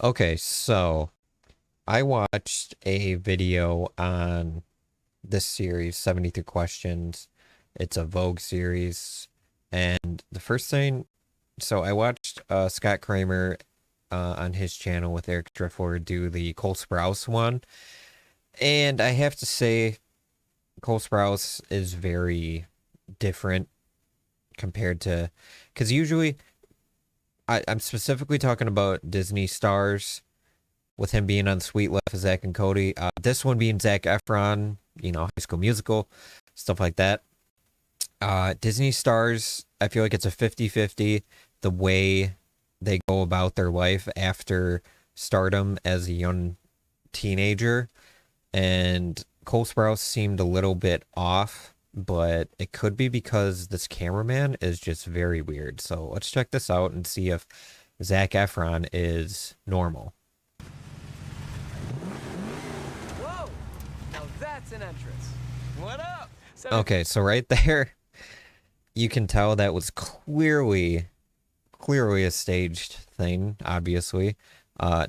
Okay, so I watched a video on this series, 73 Questions. It's a Vogue series. And the first thing, so I watched Scott Kramer on his channel with Eric Driftwood do the Cole Sprouse one. And I have to say, Cole Sprouse is very different compared to, because usually I'm specifically talking about Disney stars with him being on Sweet Life of Zach and Cody. This one being Zac Efron, High School Musical, stuff like that. Disney stars, I feel like it's a 50-50 the way they go about their life after stardom as a young teenager. And Cole Sprouse seemed a little bit off, but it could be because this cameraman is just very weird. So let's check this out and see if Zac Efron is normal. Whoa! Now that's an entrance. What up? Okay, so right there, you can tell that was clearly a staged thing, obviously.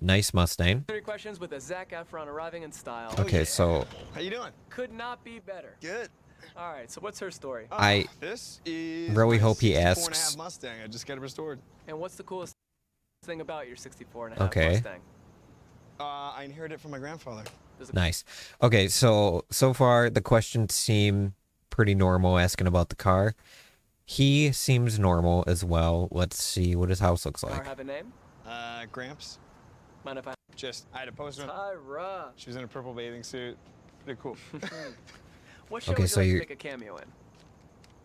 Nice Mustang. 30 questions with a Zac Efron arriving in style. Okay, so How you doing? Could not be better. Good. All right, so what's her story? This is really my hope he 64 asks- and a half Mustang. I just got it restored. And what's the coolest thing about your 64 and a half Okay. Mustang? I inherited it from my grandfather. nice. Okay, so far the questions seem pretty normal asking about the car. He seems normal as well. Let's see what his house looks Car like. have a name? Gramps. Mind if I... I had a poster. Tyra. She was in a purple bathing suit. Pretty cool. What show Okay, would so you like you're- to make a cameo in?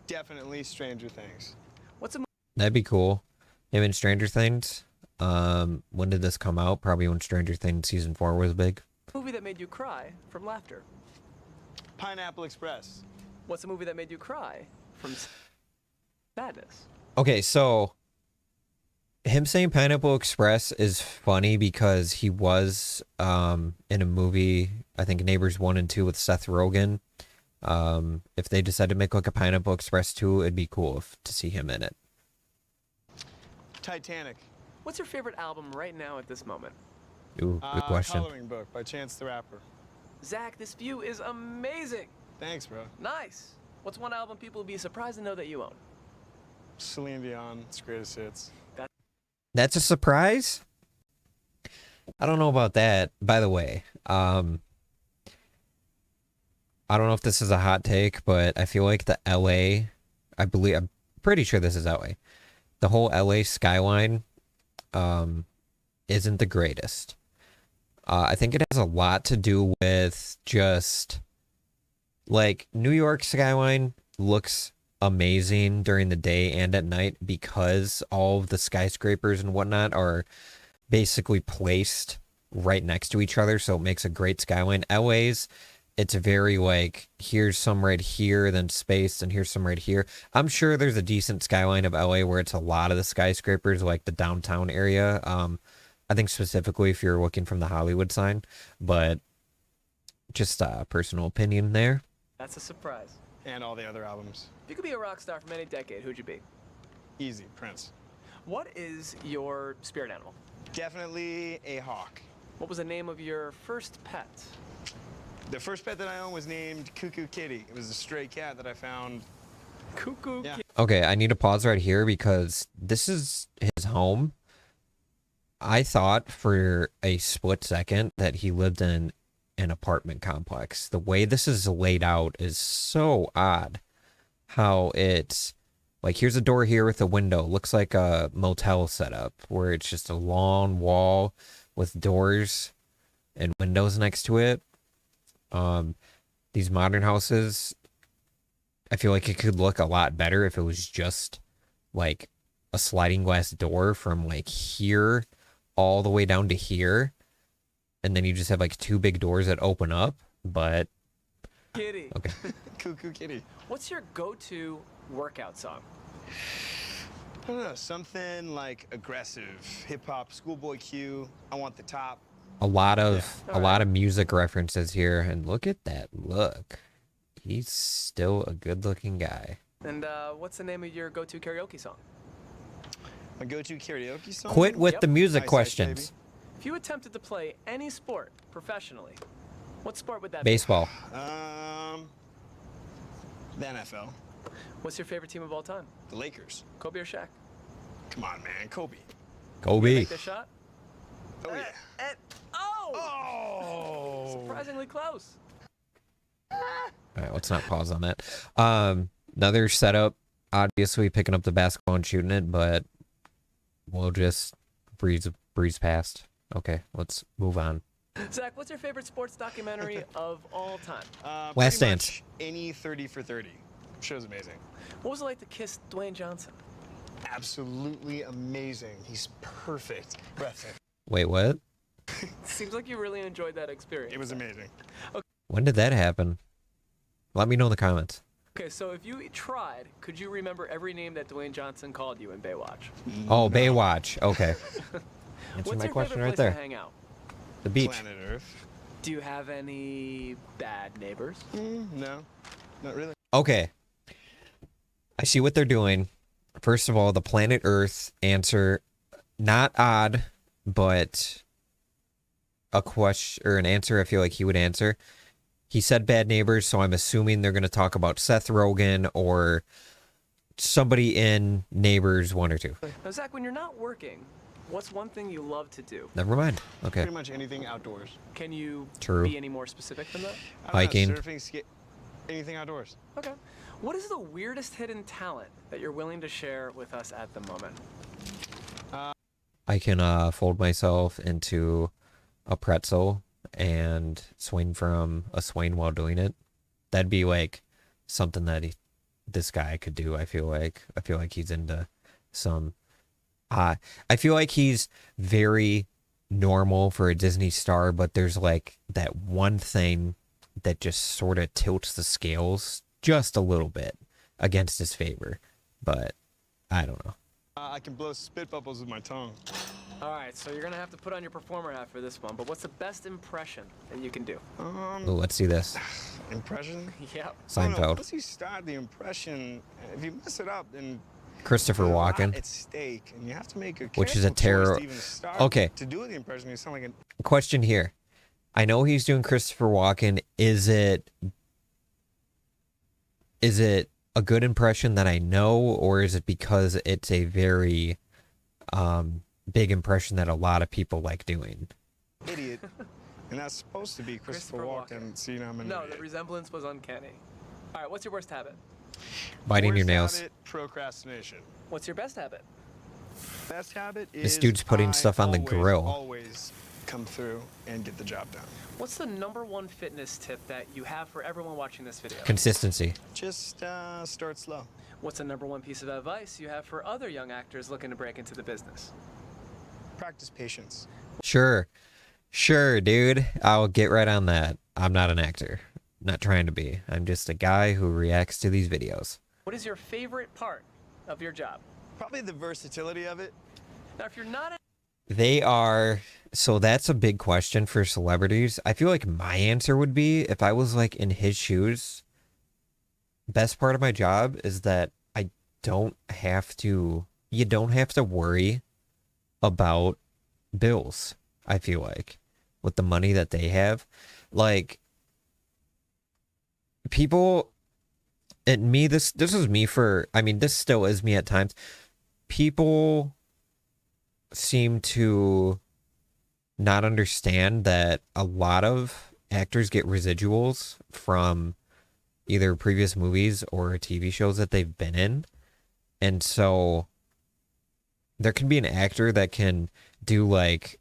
Definitely Stranger Things. What's a That'd be cool. Him in Stranger Things. When did this come out? Probably when Stranger Things season 4 was big. movie that made you cry from laughter? Pineapple Express. What's a movie that made you cry from sadness? Okay, so him saying Pineapple Express is funny because he was in a movie, I think Neighbors 1 and 2 with Seth Rogen. If they decided to make like a Pineapple Express 2, it'd be cool to see him in it. Titanic. What's your favorite album right now at this moment? Ooh, good question. Coloring Book by Chance the Rapper. Zach, this view is amazing. Thanks, bro. Nice. What's one album people would be surprised to know that you own? Celine Dion. It's greatest hits. That's a surprise? I don't know about that. By the way, I don't know if this is a hot take, but I feel like the LA, I'm pretty sure this is LA. The whole LA skyline isn't the greatest. I think it has a lot to do with just like New York skyline looks amazing during the day and at night because all of the skyscrapers and whatnot are basically placed right next to each other, so it makes a great skyline. LA's, it's very like, here's some right here, then space, and here's some right here. I'm sure there's a decent skyline of LA where it's a lot of the skyscrapers, like the downtown area. I think specifically if you're looking from the Hollywood sign, but just a personal opinion there. That's a surprise. And all the other albums. If you could be a rock star from any decade, who'd you be? Easy. Prince. What is your spirit animal? Definitely a hawk. What was the name of your first pet? The first pet that I owned was named Cuckoo Kitty. It was a stray cat that I found. Cuckoo. Yeah. Okay, I need to pause right here because this is his home. I thought for a split second that he lived in an apartment complex. The way this is laid out is so odd. How it's like, here's a door here with a window. Looks like a motel setup where it's just a long wall with doors and windows next to it. These modern houses, I feel like it could look a lot better if it was just like a sliding glass door from like here all the way down to here, and then you just have like two big doors that open up. But Kitty. okay. Cuckoo Kitty. What's your go-to workout song? I don't know, something like aggressive, hip hop, Schoolboy Q. I want the top. a lot of Yeah. a lot of music references here, and look at that look. He's still a good-looking guy. And what's the name of your go-to karaoke song? My go-to karaoke song. Quit with Yep. the music Ice Ice questions. Baby. If you attempted to play any sport professionally, what sport would that Baseball. The NFL. be? What's your favorite team of all time? The Lakers. Kobe or Shaq? Come on, man. Kobe. Kobe. Make the shot? Oh, yeah. Oh! Oh! Surprisingly close. All right, let's not pause on that. Another setup, obviously picking up the basketball and shooting it, but we'll just breeze past. Okay, let's move on. Zach, what's your favorite sports documentary of all time? Last Pretty Dance. much any 30 for 30. Show's amazing. What was it like to kiss Dwayne Johnson? Absolutely amazing. He's perfect. Breathtaking. Wait, what? Seems like you really enjoyed that experience. It was amazing. When did that happen? Let me know in the comments. Okay, so if you tried, could you remember every name that Dwayne Johnson called you in Baywatch? Oh, Baywatch. Okay. Answer What's my your question favorite right place to there. hang out? The beach. Planet Earth. Do you have any bad neighbors? No, not really. Okay. I see what they're doing. First of all, the planet Earth answer, not odd, but a question or an answer I feel like he would answer. He said bad neighbors, so I'm assuming they're going to talk about Seth Rogen or somebody in Neighbors 1 or 2. Now, Zach, when you're not working, what's one thing you love to do? Never mind. Okay. Pretty much anything outdoors. Can you True. be any more specific than that? I don't know, Hiking. surfing, anything outdoors. Okay. What is the weirdest hidden talent that you're willing to share with us at the moment? I can fold myself into a pretzel and swing from a swing while doing it. That'd be like something that this guy could do. I feel like he's into some. I feel like he's very normal for a Disney star, but there's like that one thing that just sort of tilts the scales just a little bit against his favor. But I don't know. I can blow spit bubbles with my tongue. All right, so you're going to have to put on your performer hat for this one, but what's the best impression that you can do? Ooh, let's see this. Impression? Yep. I don't know, Seinfeld. once you start the impression, if you mess it up, then Christopher there's a lot at at stake, and you have to make a Which is a careful choice terror- to even start Okay. to do the impression. You sound like an Question here. I know he's doing Christopher Walken. Is it a good impression that I know, or is it because it's a very big impression that a lot of people like doing? idiot, and that's supposed to be Christopher Walken. See, now I'm an No, the idiot. resemblance was uncanny. All right, what's your worst habit? Biting your Worst nails. habit, procrastination. What's your best habit? Best habit is This dude's putting I stuff on the grill. Always come through and get the job done. What's the #1 fitness tip that you have for everyone watching this video? Consistency. Just start slow. What's the #1 piece of advice you have for other young actors looking to break into the business? Practice patience. Sure, dude. I'll get right on that. I'm not an actor. Not trying to be. I'm just a guy who reacts to these videos. What is your favorite part of your job? Probably the versatility of it. Now, if you're not They are, so that's a big question for celebrities. I feel like my answer would be, if I was like in his shoes, best part of my job is that you don't have to worry about bills. I feel like with the money that they have, like people and me, this is me for, I mean, this still is me at times. People seem to not understand that a lot of actors get residuals from either previous movies or TV shows that they've been in. And so there can be an actor that can do like,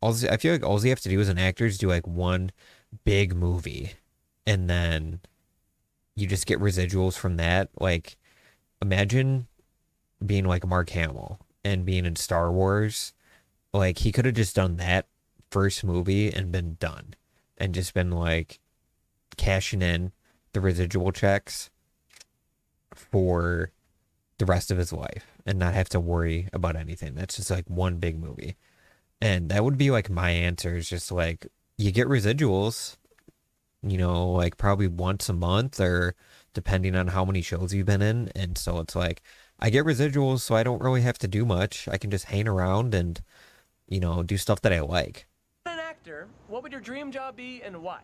I feel like all you have to do as an actor is do like one big movie and then you just get residuals from that. Like, imagine being like Mark Hamill and being in Star Wars. Like, he could have just done that first movie and been done and just been like cashing in the residual checks for the rest of his life and not have to worry about anything. That's just like one big movie. And that would be like my answer, is just like, you get residuals, you know, like probably once a month or depending on how many shows you've been in. And so it's like, I get residuals, so I don't really have to do much. I can just hang around and do stuff that I like. An actor, what would your dream job be and why?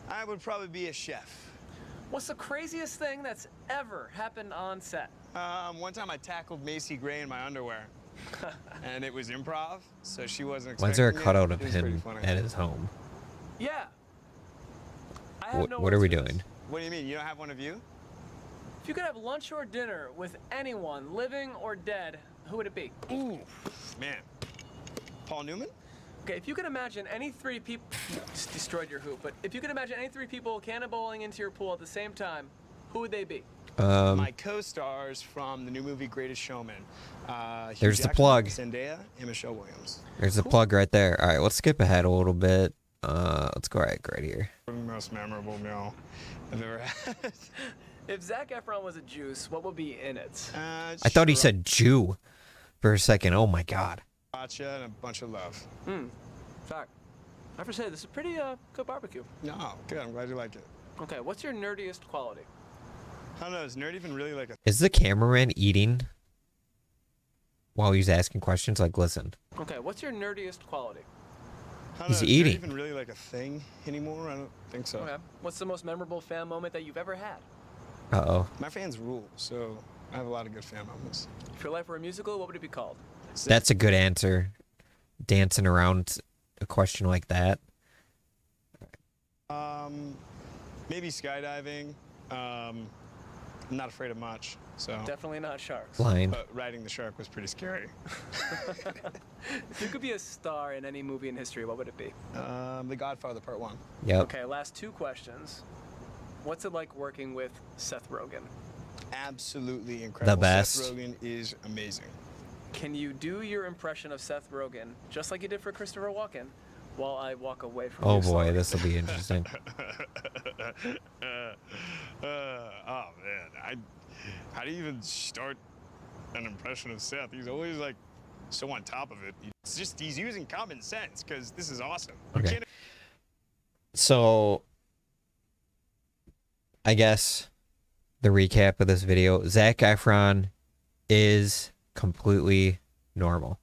I would probably be a chef. What's the craziest thing that's ever happened on set? One time I tackled Macy Gray in my underwear. And it was improv, so she wasn't expecting Why is there a it. cutout of It was pretty him funny. at his home? Yeah. I have no What are words we for this. doing? What do you mean? You don't have one of you? If you could have lunch or dinner with anyone, living or dead, who would it be? Ooh, man. Paul Newman? Okay, if you could imagine any three people, just destroyed your hoop, but if you could imagine any three people cannonballing into your pool at the same time, who would they be? My co-stars from the new movie Greatest Showman. Hugh There's the Jackman, plug. Zendaya, and Michelle Williams. There's the plug right there. All right, let's skip ahead a little bit. Let's go right here. The most memorable meal I've ever had. If Zac Efron was a juice, what would be in it? I thought he said Jew for a second. Oh my God. Sriracha and a bunch of love. Fact. I have to say, this is a pretty good barbecue. No, good. I'm glad you like it. Okay, what's your nerdiest quality? I don't know. Is nerd even really like a? Is the cameraman eating while he's asking questions? Like, listen. Okay, what's your nerdiest quality? I don't He's know, eating. Is nerd even really like a thing anymore? I don't think so. Okay, what's the most memorable fan moment that you've ever had? Uh-oh. My fans rule, so I have a lot of good fan moments. If your life were a musical, what would it be called? That's a good answer. Dancing around a question like that. Maybe skydiving. I'm not afraid of much, so. Definitely not sharks. Line. But riding the shark was pretty scary. If you could be a star in any movie in history, what would it be? The Godfather Part 1. Yep. Okay, last two questions. What's it like working with Seth Rogen? Absolutely incredible. The best. Seth Rogen is amazing. Can you do your impression of Seth Rogen, just like you did for Christopher Walken, while I walk away from Oh you? boy, Sorry. this will be interesting. Oh man, how do you even start an impression of Seth? He's always like so on top of it. It's just he's using common sense because this is awesome. You Okay. can't- So, I guess the recap of this video, Zac Efron is completely normal.